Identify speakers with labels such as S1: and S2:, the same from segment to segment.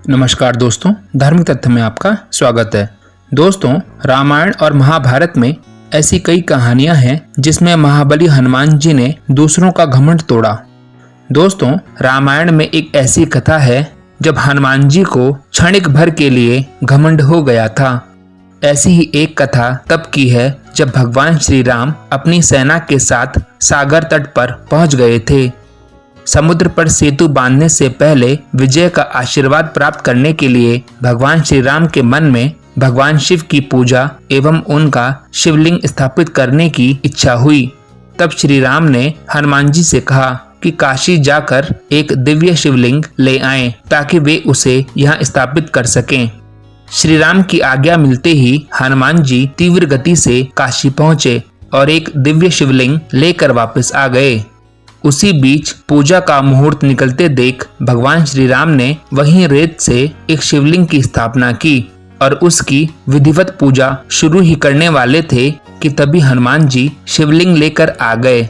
S1: नमस्कार दोस्तों, धार्मिक तथ्य में आपका स्वागत है। दोस्तों, रामायण और महाभारत में ऐसी कई कहानियां हैं जिसमें महाबली हनुमान जी ने दूसरों का घमंड तोड़ा। दोस्तों, रामायण में एक ऐसी कथा है जब हनुमान जी को क्षणिक भर के लिए घमंड हो गया था। ऐसी ही एक कथा तब की है जब भगवान श्री राम अपनी सेना के साथ सागर तट पर पहुंच गए थे। समुद्र पर सेतु बांधने से पहले विजय का आशीर्वाद प्राप्त करने के लिए भगवान श्री राम के मन में भगवान शिव की पूजा एवं उनका शिवलिंग स्थापित करने की इच्छा हुई। तब श्री राम ने हनुमान जी से कहा कि काशी जाकर एक दिव्य शिवलिंग ले आएं ताकि वे उसे यहाँ स्थापित कर सकें। श्री राम की आज्ञा मिलते ही हनुमान जी तीव्र गति से काशी पहुंचे और एक दिव्य शिवलिंग लेकर वापस आ गए। उसी बीच पूजा का मुहूर्त निकलते देख भगवान श्री राम ने वहीं रेत से एक शिवलिंग की स्थापना की और उसकी विधिवत पूजा शुरू ही करने वाले थे कि तभी हनुमान जी शिवलिंग लेकर आ गए।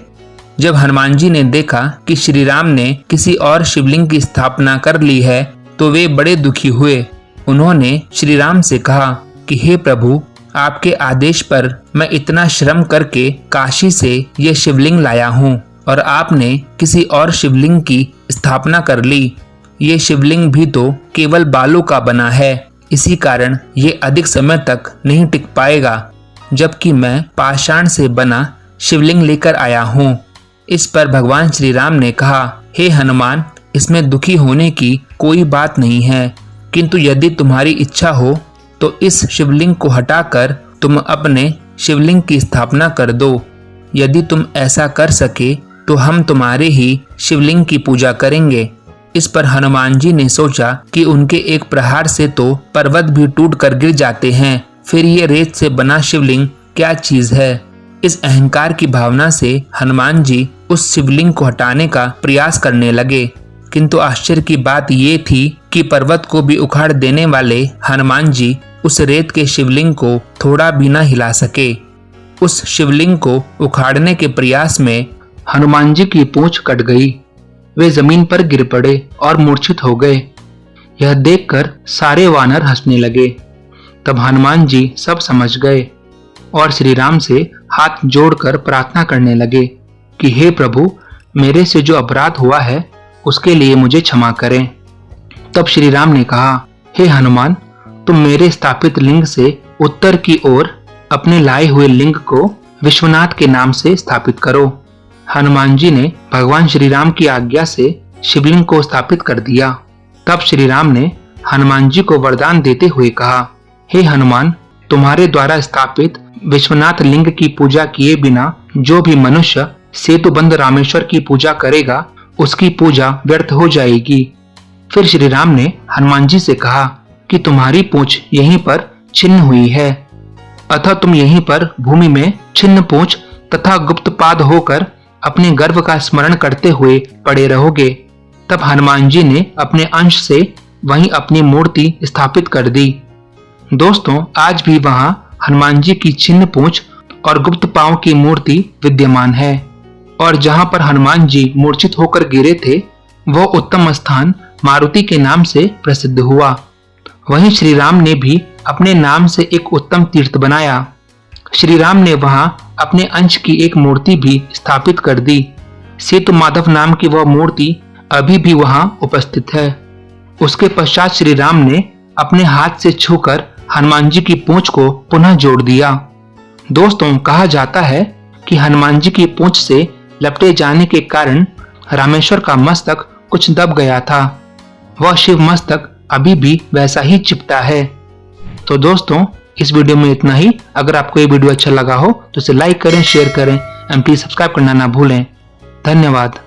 S1: जब हनुमान जी ने देखा कि श्री राम ने किसी और शिवलिंग की स्थापना कर ली है तो वे बड़े दुखी हुए। उन्होंने श्री राम से कहा कि हे प्रभु, आपके आदेश पर मैं इतना श्रम करके काशी से ये शिवलिंग लाया हूँ और आपने किसी और शिवलिंग की स्थापना कर ली। ये शिवलिंग भी तो केवल बालों का बना है, इसी कारण ये अधिक समय तक नहीं टिक पाएगा, जबकि मैं पाषाण से बना शिवलिंग लेकर आया हूँ। इस पर भगवान श्री राम ने कहा, हे हनुमान, इसमें दुखी होने की कोई बात नहीं है, किंतु यदि तुम्हारी इच्छा हो तो इस शिवलिंग को हटाकर तुम अपने शिवलिंग की स्थापना कर दो। यदि तुम ऐसा कर सके तो हम तुम्हारे ही शिवलिंग की पूजा करेंगे। इस पर हनुमान जी ने सोचा कि उनके एक प्रहार से तो पर्वत भी टूट कर गिर जाते हैं, फिर ये रेत से बना शिवलिंग क्या चीज है। इस अहंकार की भावना से हनुमान जी उस शिवलिंग को हटाने का प्रयास करने लगे, किंतु आश्चर्य की बात ये थी कि पर्वत को भी उखाड़ देने वाले हनुमान जी उस रेत के शिवलिंग को थोड़ा भी न हिला सके। उस शिवलिंग को उखाड़ने के प्रयास में हनुमान जी की पूंछ कट गई। वे जमीन पर गिर पड़े और मूर्छित हो गए। यह देखकर सारे वानर हंसने लगे। तब हनुमान जी सब समझ गए और श्री राम से हाथ जोड़कर प्रार्थना करने लगे कि हे प्रभु, मेरे से जो अपराध हुआ है उसके लिए मुझे क्षमा करें। तब श्री राम ने कहा, हे हनुमान, तुम मेरे स्थापित लिंग से उत्तर की ओर अपने लाए हुए लिंग को विश्वनाथ के नाम से स्थापित करो। हनुमान जी ने भगवान श्री राम की आज्ञा से शिवलिंग को स्थापित कर दिया। तब श्री राम ने हनुमान जी को वरदान देते हुए कहा, हे हनुमान, तुम्हारे द्वारा स्थापित विश्वनाथ लिंग की पूजा किए बिना जो भी मनुष्य सेतुबंध रामेश्वर की पूजा करेगा उसकी पूजा व्यर्थ हो जाएगी। फिर श्री राम ने हनुमान जी से कहा कि तुम्हारी पूंछ यहीं पर छिन्न हुई है, अतः तुम यहीं पर भूमि में छिन्न पूंछ तथा गुप्त पाद होकर अपने गर्व का स्मरण करते हुए पड़े रहोगे। तब हनुमान जी ने अपने अंश से वहीं अपनी मूर्ति स्थापित कर दी। दोस्तों, आज भी वहां हनुमान जी की छिन्न पूंछ और गुप्त पांव की मूर्ति विद्यमान है और जहां पर हनुमान जी मूर्छित होकर गिरे थे वो उत्तम स्थान मारुति के नाम से प्रसिद्ध हुआ। वहीं श्री राम ने भी अपने नाम से एक उत्तम तीर्थ बनाया। श्री राम ने वहां अपने अंश की एक मूर्ति भी स्थापित कर दी। सेतु माधव नाम की वह मूर्ति अभी भी वहां उपस्थित है। उसके पश्चात श्री राम ने अपने हाथ से छूकर हनुमान जी की पूंछ को पुनः जोड़ दिया। दोस्तों, कहा जाता है कि हनुमान जी की पूंछ से लपटे जाने के कारण रामेश्वर का मस्तक कुछ दब गया था। वह शिव मस्तक अभी भी वैसा ही चिपटा है। तो दोस्तों, इस वीडियो में इतना ही। अगर आपको ये वीडियो अच्छा लगा हो तो इसे लाइक करें, शेयर करें एंड प्लीज सब्सक्राइब करना ना भूलें। धन्यवाद।